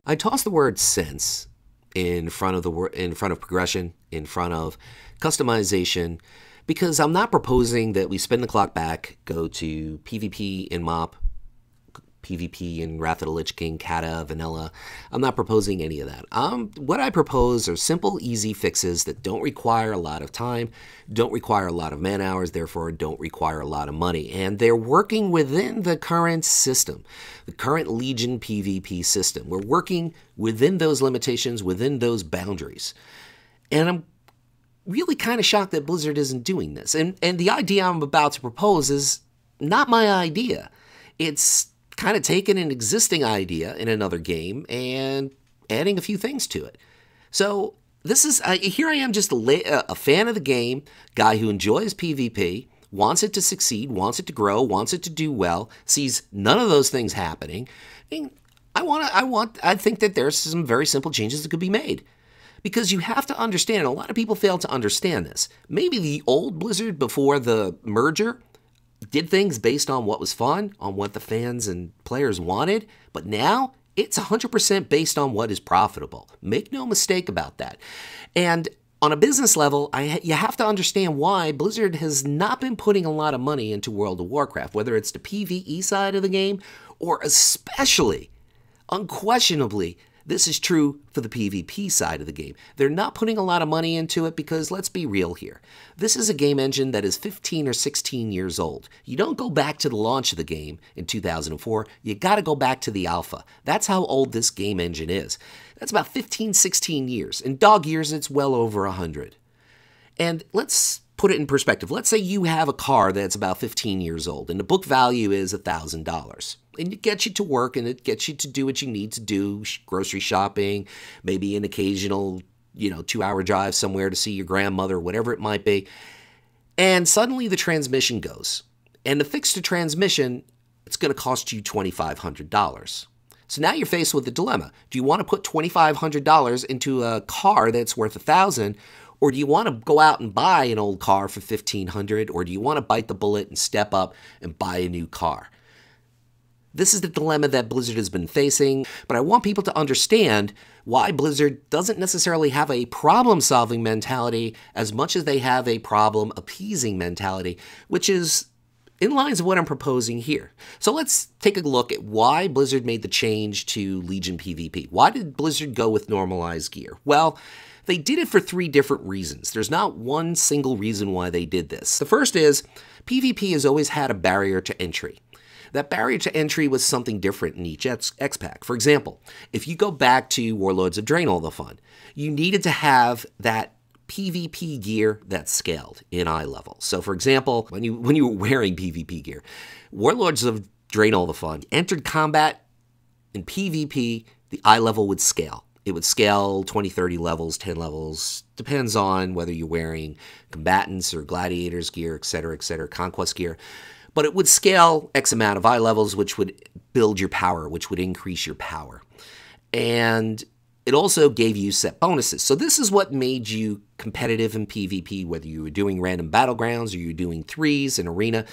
I toss the word sense in front of progression, in front of customization, because I'm not proposing that we spin the clock back, go to PvP in MoP, PvP in Wrath of the Lich King, Kata, Vanilla. I'm not proposing any of that. What I propose are simple, easy fixes that don't require a lot of time, don't require a lot of man hours, therefore don't require a lot of money. And they're working within the current system, the current Legion PvP system. We're working within those limitations, within those boundaries. And I'm really kind of shocked that Blizzard isn't doing this. And the idea I'm about to propose is not my idea. It's kind of taking an existing idea in another game and adding a few things to it. So this is, here I am, just a fan of the game, guy who enjoys PvP, wants it to succeed, wants it to grow, wants it to do well, sees none of those things happening. And I think that there's some very simple changes that could be made. Because you have to understand, a lot of people fail to understand this. Maybe the old Blizzard before the merger did things based on what was fun, on what the fans and players wanted, but now it's 100% based on what is profitable. Make no mistake about that. And on a business level, you have to understand why Blizzard has not been putting a lot of money into World of Warcraft, whether it's the PvE side of the game, or especially, unquestionably, this is true for the PvP side of the game. They're not putting a lot of money into it because, let's be real here, this is a game engine that is 15 or 16 years old. You don't go back to the launch of the game in 2004. You got to go back to the alpha. That's how old this game engine is. That's about 15, 16 years. In dog years, it's well over 100. And let's put it in perspective. Let's say you have a car that's about 15 years old and the book value is $1,000. And it gets you to work and it gets you to do what you need to do, grocery shopping, maybe an occasional, 2-hour drive somewhere to see your grandmother, whatever it might be. And suddenly the transmission goes. And to fix the transmission, it's going to cost you $2,500. So now you're faced with the dilemma. Do you want to put $2,500 into a car that's worth $1,000? Or do you want to go out and buy an old car for $1,500? Or do you want to bite the bullet and step up and buy a new car? This is the dilemma that Blizzard has been facing, but I want people to understand why Blizzard doesn't necessarily have a problem-solving mentality as much as they have a problem-appeasing mentality, which is in lines of what I'm proposing here. So let's take a look at why Blizzard made the change to Legion PvP. Why did Blizzard go with normalized gear? Well, they did it for 3 different reasons. There's not one single reason why they did this. The first is PvP has always had a barrier to entry. That barrier to entry was something different in each X-Pack. For example, if you go back to Warlords of Draenor the Fun, you needed to have that PvP gear that's scaled in eye level. So for example, when you were wearing PvP gear, Warlords of Draenor the Fun entered combat in PvP, the eye level would scale. It would scale 20, 30 levels, 10 levels, depends on whether you're wearing combatants or gladiators gear, etc., conquest gear. But it would scale X amount of eye levels, which would build your power, which would increase your power. And it also gave you set bonuses. So this is what made you competitive in PvP, whether you were doing random battlegrounds or you were doing 3s in arena.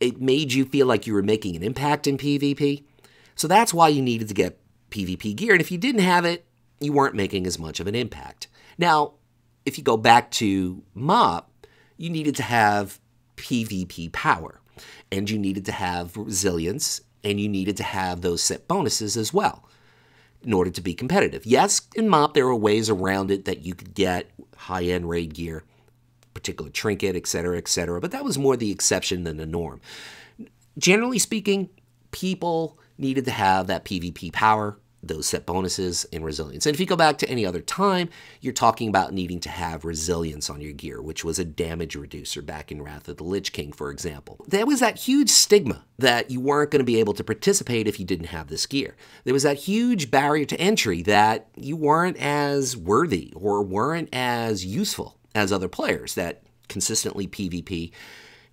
It made you feel like you were making an impact in PvP. So that's why you needed to get PvP gear. And if you didn't have it, you weren't making as much of an impact. Now, if you go back to MoP, you needed to have PvP power. And you needed to have resilience, and you needed to have those set bonuses as well in order to be competitive. Yes, in MoP, there were ways around it that you could get high-end raid gear, particular trinket, etc., but that was more the exception than the norm. Generally speaking, people needed to have that PvP power, those set bonuses, and resilience. And if you go back to any other time, you're talking about needing to have resilience on your gear, which was a damage reducer back in Wrath of the Lich King, for example. There was that huge stigma that you weren't going to be able to participate if you didn't have this gear. There was that huge barrier to entry that you weren't as worthy or weren't as useful as other players that consistently PvP,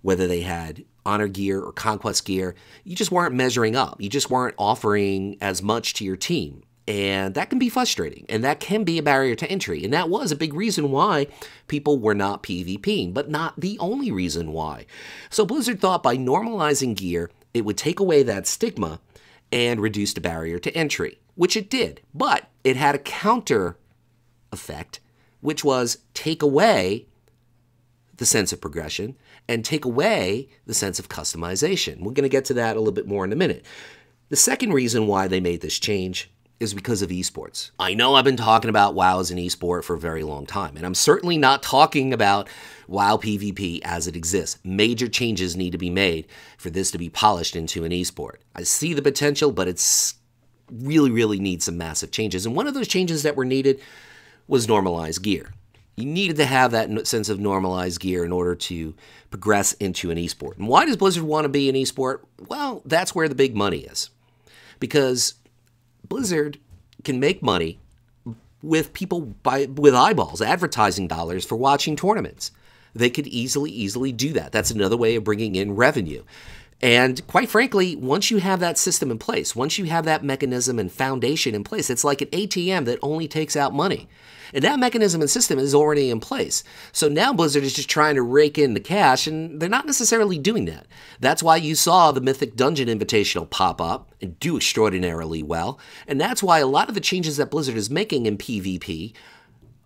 whether they had honor gear or conquest gear, you just weren't measuring up. You just weren't offering as much to your team. And that can be frustrating, and that can be a barrier to entry. And that was a big reason why people were not PvPing, but not the only reason why. So Blizzard thought by normalizing gear, it would take away that stigma and reduce the barrier to entry. which it did, but it had a counter effect, which was take away the sense of progression and take away the sense of customization. We're going to get to that a little bit more in a minute. The second reason why they made this change is because of esports. I know I've been talking about WoW as an esport for a very long time, and I'm certainly not talking about WoW PvP as it exists. Major changes need to be made for this to be polished into an esport. I see the potential, but it's really needs some massive changes. And one of those changes that were needed was normalized gear. You needed to have that sense of normalized gear in order to progress into an esport. And why does Blizzard want to be an esport? Well, that's where the big money is. Because Blizzard can make money with people with eyeballs, advertising dollars for watching tournaments. They could easily do that. That's another way of bringing in revenue. And quite frankly, once you have that system in place, once you have that mechanism and foundation in place, it's like an ATM that only takes out money. And that mechanism and system is already in place. So now Blizzard is just trying to rake in the cash, and they're not necessarily doing that. That's why you saw the Mythic Dungeon Invitational pop up and do extraordinarily well. And that's why a lot of the changes that Blizzard is making in PvP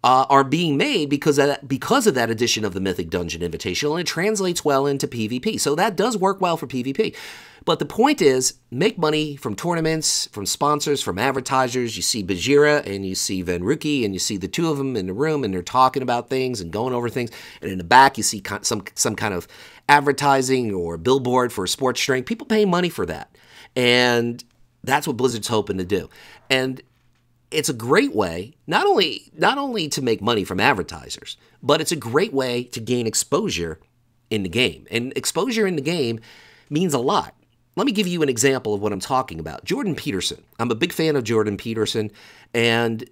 are being made because of that addition of the Mythic Dungeon Invitational, and it translates well into PvP. So that does work well for PvP. But the point is, make money from tournaments, from sponsors, from advertisers. You see Bajira and you see Venruki, and you see the two of them in the room, and they're talking about things and going over things. And in the back, you see some kind of advertising or billboard for a sports drink. People pay money for that. And that's what Blizzard's hoping to do. And it's a great way, not only to make money from advertisers, but it's a great way to gain exposure in the game. And exposure in the game means a lot. Let me give you an example of what I'm talking about. Jordan Peterson. I'm a big fan of Jordan Peterson, and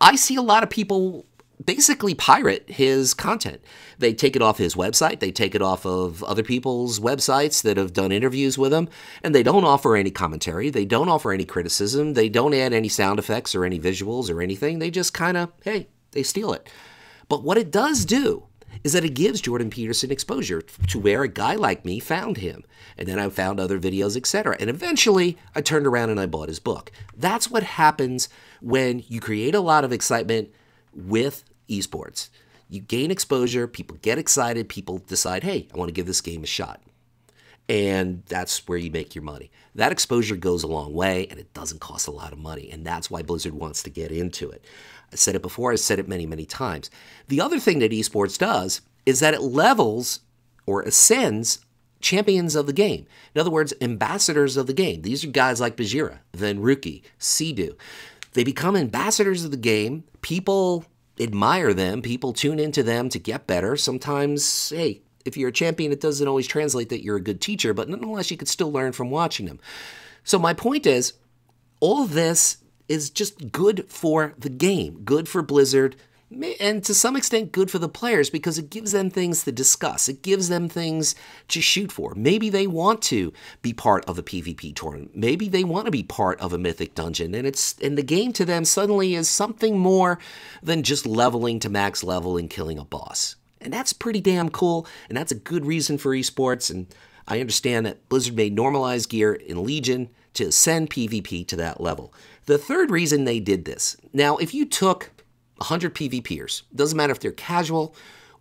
I see a lot of people basically pirate his content. They take it off his website, they take it off of other people's websites that have done interviews with him, and they don't offer any commentary, they don't offer any criticism, they don't add any sound effects or any visuals or anything. They just kind of, hey, they steal it. But what it does do is that it gives Jordan Peterson exposure to where a guy like me found him. And then I found other videos, etc. And eventually, I turned around and I bought his book. That's what happens when you create a lot of excitement with esports. You gain exposure, people get excited, people decide, hey, I want to give this game a shot. And that's where you make your money. That exposure goes a long way, and it doesn't cost a lot of money. And that's why Blizzard wants to get into it. I said it before, I said it many times. The other thing that esports does is that it levels or ascends champions of the game. In other words, ambassadors of the game. These are guys like Bajira, Venruki, Sidu. They become ambassadors of the game. People admire them. People tune into them to get better. Sometimes, hey, if you're a champion, it doesn't always translate that you're a good teacher, but nonetheless, you could still learn from watching them. So my point is, all of this is just good for the game, good for Blizzard, and to some extent good for the players because it gives them things to discuss. It gives them things to shoot for. Maybe they want to be part of a PvP tournament. Maybe they want to be part of a Mythic Dungeon, and the game to them suddenly is something more than just leveling to max level and killing a boss. And that's pretty damn cool, and that's a good reason for esports, and I understand that Blizzard made normalized gear in Legion to ascend PvP to that level. The third reason they did this, now if you took 100 PvPers, doesn't matter if they're casual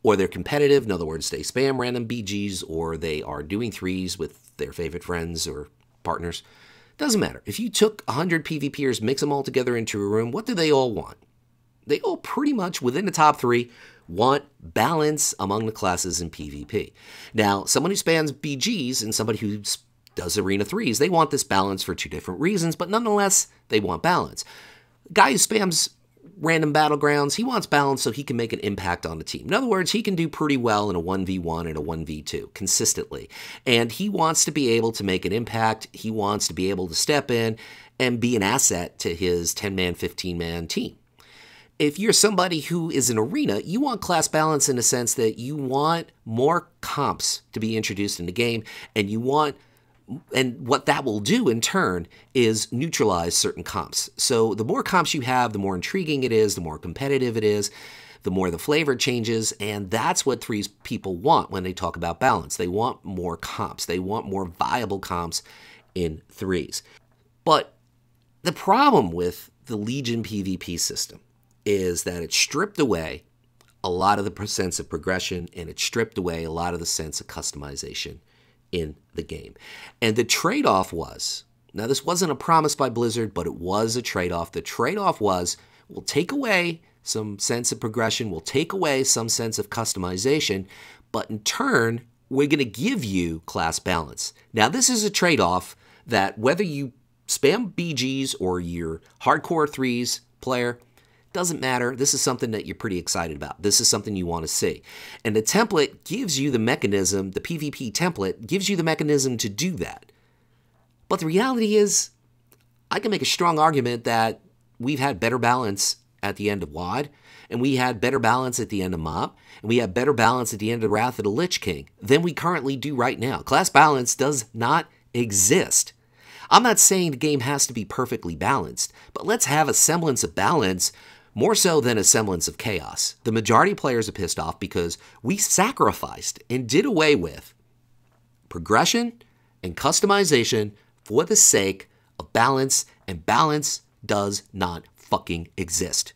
or they're competitive, in other words, they spam random BGs or they are doing threes with their favorite friends or partners, doesn't matter. If you took 100 PvPers, mix them all together into a room, what do they all want? They all pretty much, within the top three, want balance among the classes in PvP. Now, someone who spams BGs and somebody who does Arena 3s, they want this balance for two different reasons, but nonetheless, they want balance. Guy who spams random battlegrounds, he wants balance so he can make an impact on the team. In other words, he can do pretty well in a 1v1 and a 1v2 consistently. And he wants to be able to make an impact. He wants to be able to step in and be an asset to his 10-man, 15-man team. If you're somebody who is an arena, you want class balance in the sense that you want more comps to be introduced in the game, and what that will do in turn is neutralize certain comps. So the more comps you have, the more intriguing it is, the more competitive it is, the more the flavor changes, and that's what threes people want when they talk about balance. They want more comps. They want more viable comps in threes. But The problem with the Legion PvP system is that it stripped away a lot of the sense of progression, and it stripped away a lot of the sense of customization in the game. And the trade-off was, now this wasn't a promise by Blizzard, but it was a trade-off. The trade-off was, we'll take away some sense of progression, we'll take away some sense of customization, but in turn, we're going to give you class balance. Now, this is a trade-off that whether you spam BGs or you're hardcore threes player, doesn't matter. This is something that you're pretty excited about. This is something you want to see. And the template gives you the mechanism, the PvP template gives you the mechanism to do that. But the reality is, I can make a strong argument that we've had better balance at the end of WoD, and we had better balance at the end of MoP, and we had better balance at the end of Wrath of the Lich King than we currently do right now. Class balance does not exist. I'm not saying the game has to be perfectly balanced, but let's have a semblance of balance, more so than a semblance of chaos. The majority of players are pissed off because we sacrificed and did away with progression and customization for the sake of balance, and balance does not fucking exist.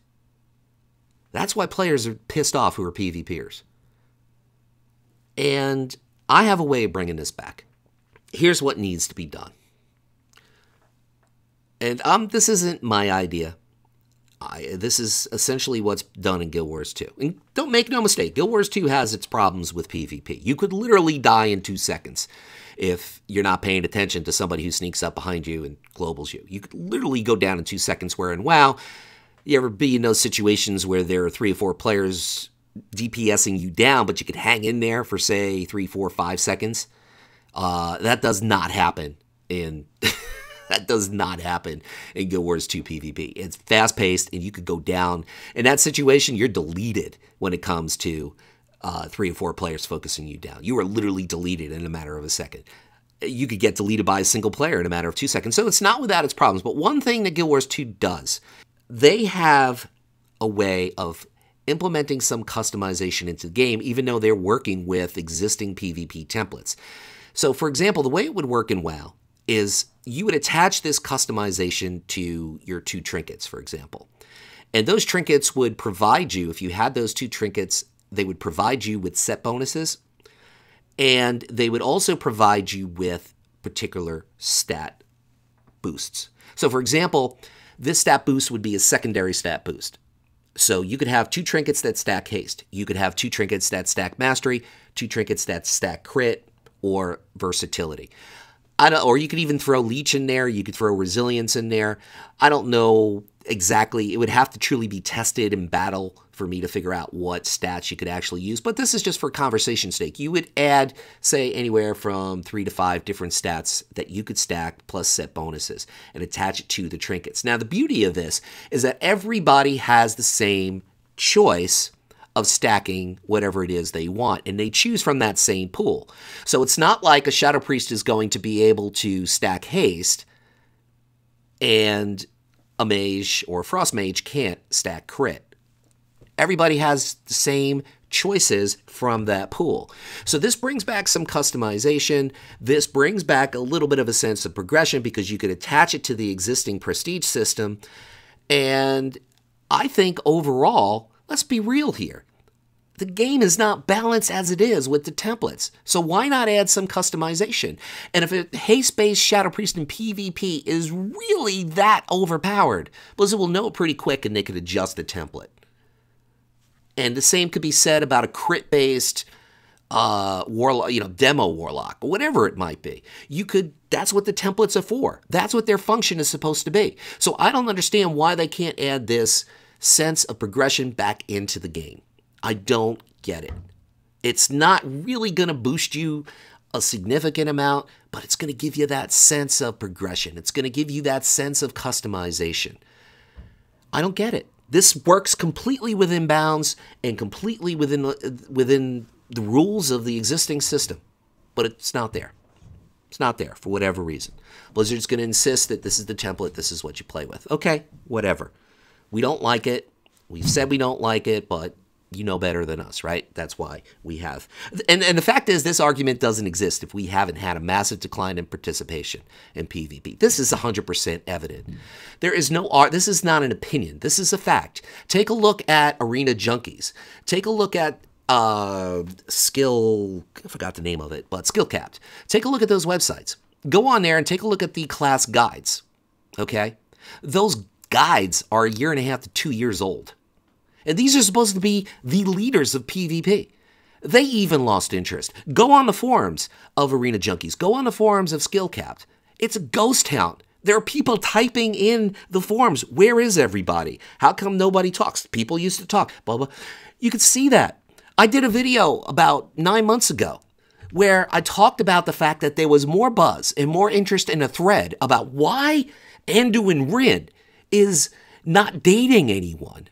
That's why players are pissed off who are PvPers. And I have a way of bringing this back. Here's what needs to be done. And this isn't my idea. This is essentially what's done in Guild Wars 2. And don't make no mistake, Guild Wars 2 has its problems with PvP. You could literally die in 2 seconds if you're not paying attention to somebody who sneaks up behind you and globals you. You could literally go down in 2 seconds, where in WoW, you ever be in those situations where there are 3 or 4 players DPSing you down, but you could hang in there for, say, 3, 4, 5 seconds? That does not happen in... That does not happen in Guild Wars 2 PvP. It's fast-paced, and you could go down. In that situation, you're deleted when it comes to 3 or 4 players focusing you down. You are literally deleted in a matter of a second. You could get deleted by a single player in a matter of 2 seconds. So it's not without its problems. But one thing that Guild Wars 2 does, they have a way of implementing some customization into the game, even though they're working with existing PvP templates. So, for example, the way it would work in WoW is you would attach this customization to your 2 trinkets, for example. And those trinkets would provide you, if you had those 2 trinkets, they would provide you with set bonuses, and they would also provide you with particular stat boosts. So, for example, this stat boost would be a secondary stat boost. So you could have 2 trinkets that stack haste. You could have 2 trinkets that stack mastery, 2 trinkets that stack crit, or versatility. Or you could even throw leech in there. You could throw resilience in there. I don't know exactly. It would have to truly be tested in battle for me to figure out what stats you could actually use. But this is just for conversation's sake. You would add, say, anywhere from 3 to 5 different stats that you could stack plus set bonuses and attach it to the trinkets. Now, the beauty of this is that everybody has the same choice of stacking whatever it is they want, and they choose from that same pool. So it's not like a Shadow Priest is going to be able to stack haste and a mage or a frost mage can't stack crit. Everybody has the same choices from that pool. So this brings back some customization. This brings back a little bit of a sense of progression because you could attach it to the existing prestige system. And I think overall, let's be real here. The game is not balanced as it is with the templates. So why not add some customization? And if a haste-based Shadow Priest in PvP is really that overpowered, Blizzard will know pretty quick and they could adjust the template. And the same could be said about a crit-based warlock, demo warlock, or whatever it might be. That's what the templates are for. That's what their function is supposed to be. So I don't understand why they can't add this sense of progression back into the game. I don't get it. It's not really going to boost you a significant amount, but it's going to give you that sense of progression. It's going to give you that sense of customization. I don't get it. This works completely within bounds and completely within the rules of the existing system, but it's not there. It's not there for whatever reason. Blizzard's going to insist that this is the template, this is what you play with. Okay, whatever. We don't like it. We've said we don't like it, but You know better than us, right? That's why we have. And the fact is, this argument doesn't exist if we haven't had a massive decline in participation in PvP. This is 100% evident. There is no art. This is not an opinion. This is a fact. Take a look at Arena Junkies. Take a look at Skill, I forgot the name of it, but Skill Capped. Take a look at those websites. Go on there and take a look at the class guides, okay? Those guides are 1.5 to 2 years old. And these are supposed to be the leaders of PvP. They even lost interest. Go on the forums of Arena Junkies. Go on the forums of Skill Capped. It's a ghost town. There are people typing in the forums. Where is everybody? How come nobody talks? People used to talk. Blah, blah. You could see that. I did a video about 9 months ago where I talked about the fact that there was more buzz and more interest in a thread about why Anduin Rin is not dating anyone.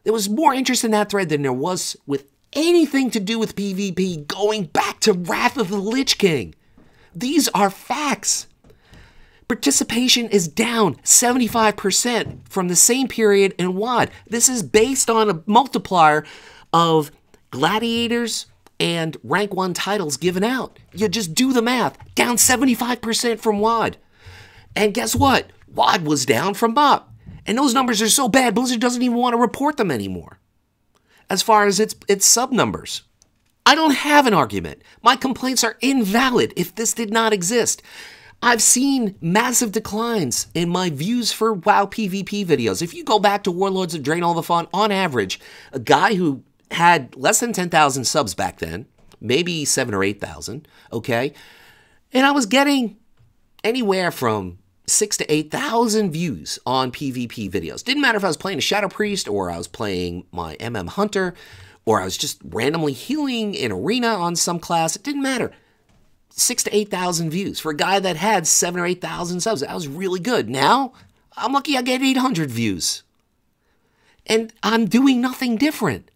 There was more interest in that thread than there was with anything to do with PvP going back to Wrath of the Lich King. These are facts. Participation is down 75% from the same period in WoD. This is based on a multiplier of gladiators and rank 1 titles given out. You just do the math. Down 75% from WoD. And guess what? WoD was down from MOP. And those numbers are so bad, Blizzard doesn't even want to report them anymore. As far as its sub numbers. I don't have an argument. My complaints are invalid if this did not exist. I've seen massive declines in my views for WoW PvP videos. If you go back to Warlords of Drain All the Fun, on average, a guy who had less than 10,000 subs back then, maybe 7,000 or 8,000, okay? And I was getting anywhere from 6,000 to 8,000 views on PvP videos. Didn't matter if I was playing a Shadow Priest or I was playing my Hunter or I was just randomly healing in Arena on some class. It didn't matter. 6,000 to 8,000 views for a guy that had 7,000 or 8,000 subs. That was really good. Now, I'm lucky I get 800 views. And I'm doing nothing different.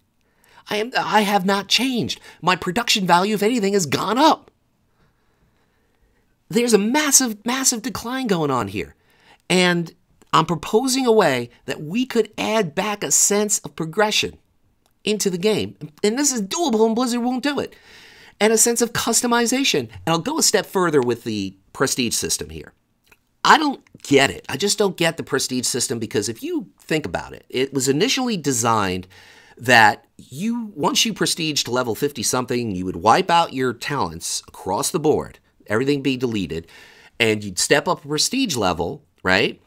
I have not changed. My production value, if anything, has gone up. There's a massive, massive decline going on here. And I'm proposing a way that we could add back a sense of progression into the game. And this is doable and Blizzard won't do it. And a sense of customization. And I'll go a step further with the prestige system here. I don't get it. I just don't get the prestige system because if you think about it, it was initially designed that once you prestige to level 50 something, you would wipe out your talents across the board. Everything be deleted, and you'd step up a prestige level, right?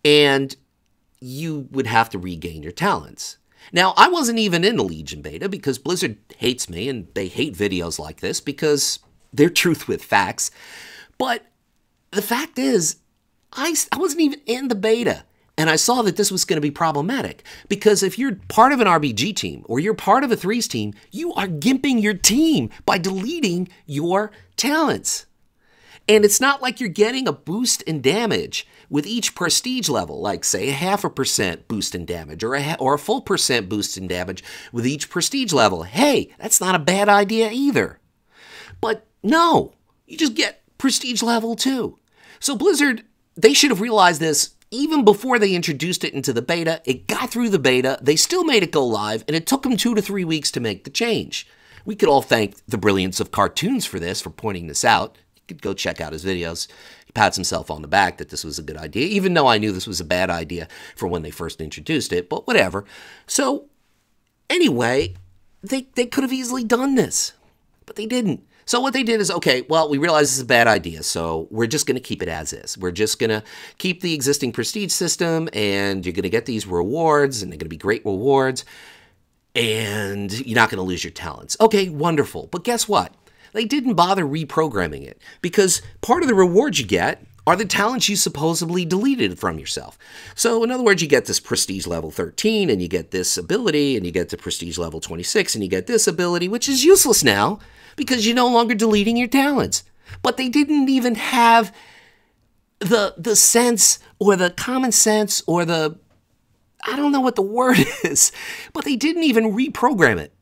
And you would have to regain your talents. Now, I wasn't even in the Legion beta because Blizzard hates me, and they hate videos like this because they're truth with facts. But the fact is, I wasn't even in the beta, and I saw that this was going to be problematic because if you're part of an RBG team or you're part of a threes team, you are gimping your team by deleting your talents. And it's not like you're getting a boost in damage with each prestige level, like say a 0.5% boost in damage or a full % boost in damage with each prestige level. Hey, that's not a bad idea either. But no, you just get prestige level 2. So Blizzard, they should have realized this even before they introduced it into the beta. It got through the beta, they still made it go live, and it took them 2 to 3 weeks to make the change. We could all thank the brilliance of Cartoons for this, for pointing this out. Could go check out his videos. He pats himself on the back that this was a good idea, even though I knew this was a bad idea for when they first introduced it, but whatever. So anyway, they could have easily done this, but they didn't. So what they did is, okay, well, we realize this is a bad idea, so we're just going to keep it as is. We're just going to keep the existing prestige system, and you're going to get these rewards, and they're going to be great rewards, and you're not going to lose your talents. Okay, wonderful. But guess what? They didn't bother reprogramming it because part of the rewards you get are the talents you supposedly deleted from yourself. So in other words, you get this prestige level 13 and you get this ability and you get to prestige level 26 and you get this ability, which is useless now because you're no longer deleting your talents. But they didn't even have the sense or the common sense or the, I don't know what the word is, but they didn't even reprogram it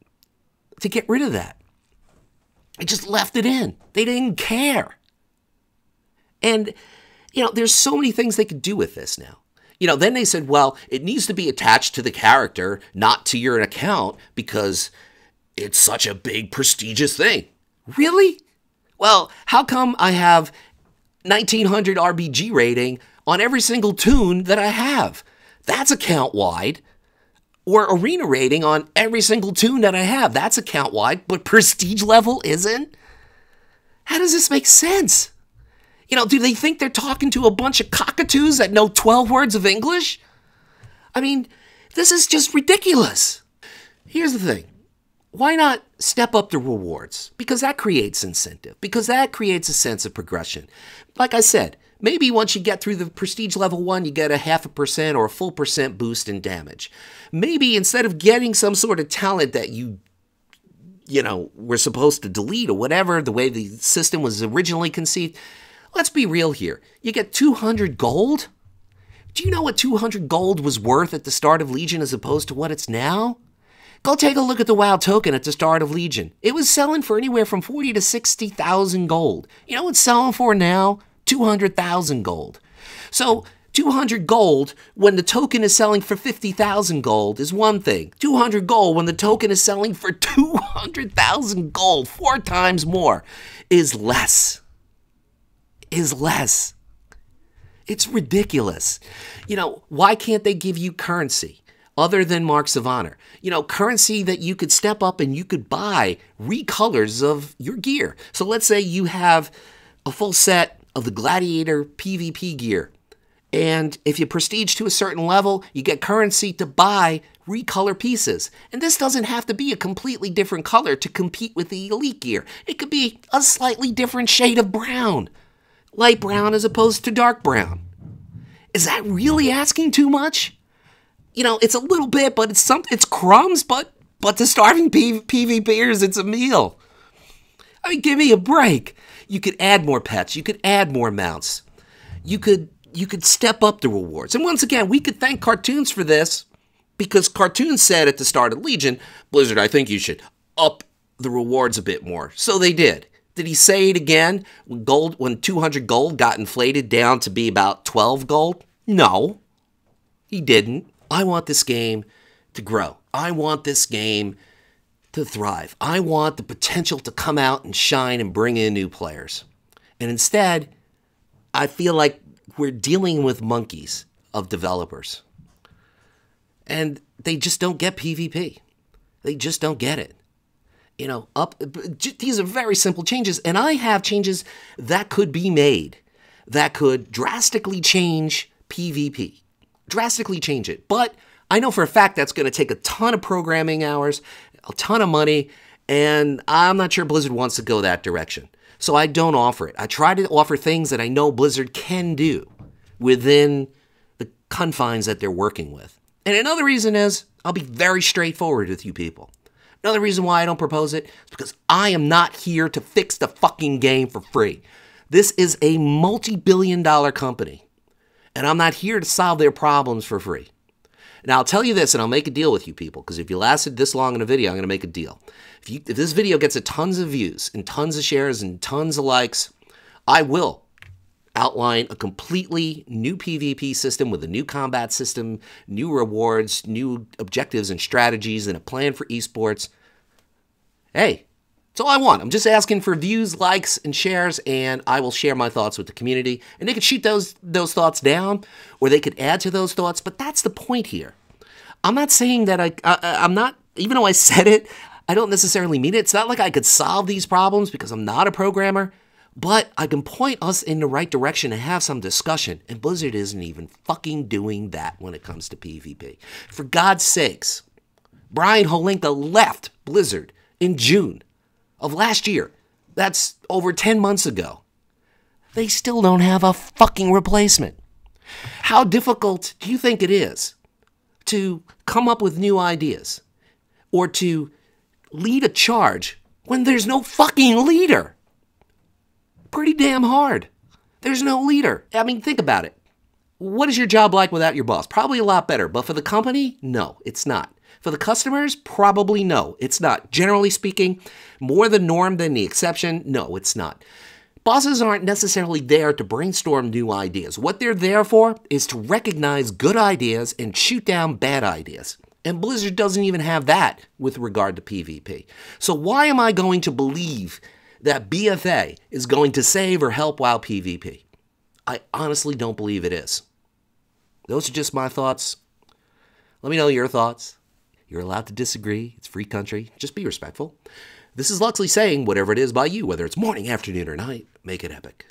to get rid of that. They just left it in. They didn't care. And, you know, there's so many things they could do with this now. Then they said, well, it needs to be attached to the character, not to your account, because it's such a big, prestigious thing. Really? Well, how come I have 1900 RBG rating on every single toon that I have? That's account-wide. Or arena rating on every single toon that I have. That's account-wide, but prestige level isn't? How does this make sense? Do they think they're talking to a bunch of cockatoos that know 12 words of English? I mean, this is just ridiculous. Here's the thing. Why not step up the rewards? Because that creates incentive. Because that creates a sense of progression. Like I said, maybe once you get through the prestige level 1, you get a 0.5% or a full percent boost in damage. Maybe instead of getting some sort of talent that you were supposed to delete or whatever, the way the system was originally conceived, let's be real here. You get 200 gold? Do you know what 200 gold was worth at the start of Legion as opposed to what it's now? Go take a look at the WoW token at the start of Legion. It was selling for anywhere from 40 to 60,000 gold. You know what it's selling for now? 200,000 gold. So 200 gold when the token is selling for 50,000 gold is one thing. 200 gold when the token is selling for 200,000 gold, 4 times more, is less. It's ridiculous. Why can't they give you currency other than marks of honor? Currency that you could step up and you could buy recolors of your gear. So let's say you have a full set of the Gladiator PvP gear. And if you prestige to a certain level, you get currency to buy recolor pieces. And this doesn't have to be a completely different color to compete with the elite gear. It could be a slightly different shade of brown. Light brown as opposed to dark brown. Is that really asking too much? It's a little bit, but it's crumbs, but to starving PvPers, it's a meal. I mean, give me a break. You could add more pets. You could add more mounts. You could step up the rewards. And once again, we could thank Cartoons for this, because Cartoons said at the start of Legion, Blizzard, I think you should up the rewards a bit more. So they did. Did he say it again when 200 gold got inflated down to be about 12 gold? No, he didn't. I want this game to grow. I want this game to thrive. I want the potential to come out and shine and bring in new players. And instead, I feel like we're dealing with monkeys of developers. And they just don't get PvP. They just don't get it. These are very simple changes, and I have changes that could be made that could drastically change PvP. Drastically change it. But I know for a fact that's going to take a ton of programming hours, a ton of money, and I'm not sure Blizzard wants to go that direction. So I don't offer it. I try to offer things that I know Blizzard can do within the confines that they're working with. And another reason is, I'll be very straightforward with you people. Another reason why I don't propose it is because I am not here to fix the fucking game for free. This is a multi-billion-dollar company, and I'm not here to solve their problems for free. Now, I'll tell you this, and I'll make a deal with you people, because if you lasted this long in a video, I'm going to make a deal. If this video gets a tons of views and tons of shares and tons of likes, I will outline a completely new PvP system with a new combat system, new rewards, new objectives and strategies, and a plan for esports. Hey, that's all I want. I'm just asking for views, likes, and shares, and I will share my thoughts with the community. And they could shoot those thoughts down, or they could add to those thoughts, but that's the point here. I'm not saying that I'm not, even though I said it, I don't necessarily mean it. It's not like I could solve these problems because I'm not a programmer. But I can point us in the right direction and have some discussion, and Blizzard isn't even fucking doing that when it comes to PvP. For God's sakes, Brian Holinka left Blizzard in June of last year. That's over 10 months ago. They still don't have a fucking replacement. How difficult do you think it is to come up with new ideas or to lead a charge when there's no fucking leader? Pretty damn hard. There's no leader. I mean, think about it. What is your job like without your boss? Probably a lot better. But for the company, no, it's not. For the customers, probably no, it's not. Generally speaking, more the norm than the exception, no, it's not. Bosses aren't necessarily there to brainstorm new ideas. What they're there for is to recognize good ideas and shoot down bad ideas. And Blizzard doesn't even have that with regard to PvP. So why am I going to believe that BFA is going to save or help WoW PvP? I honestly don't believe it is. Those are just my thoughts. Let me know your thoughts. You're allowed to disagree. It's free country. Just be respectful. This is Luxley saying, whatever it is by you, whether it's morning, afternoon, or night, make it epic.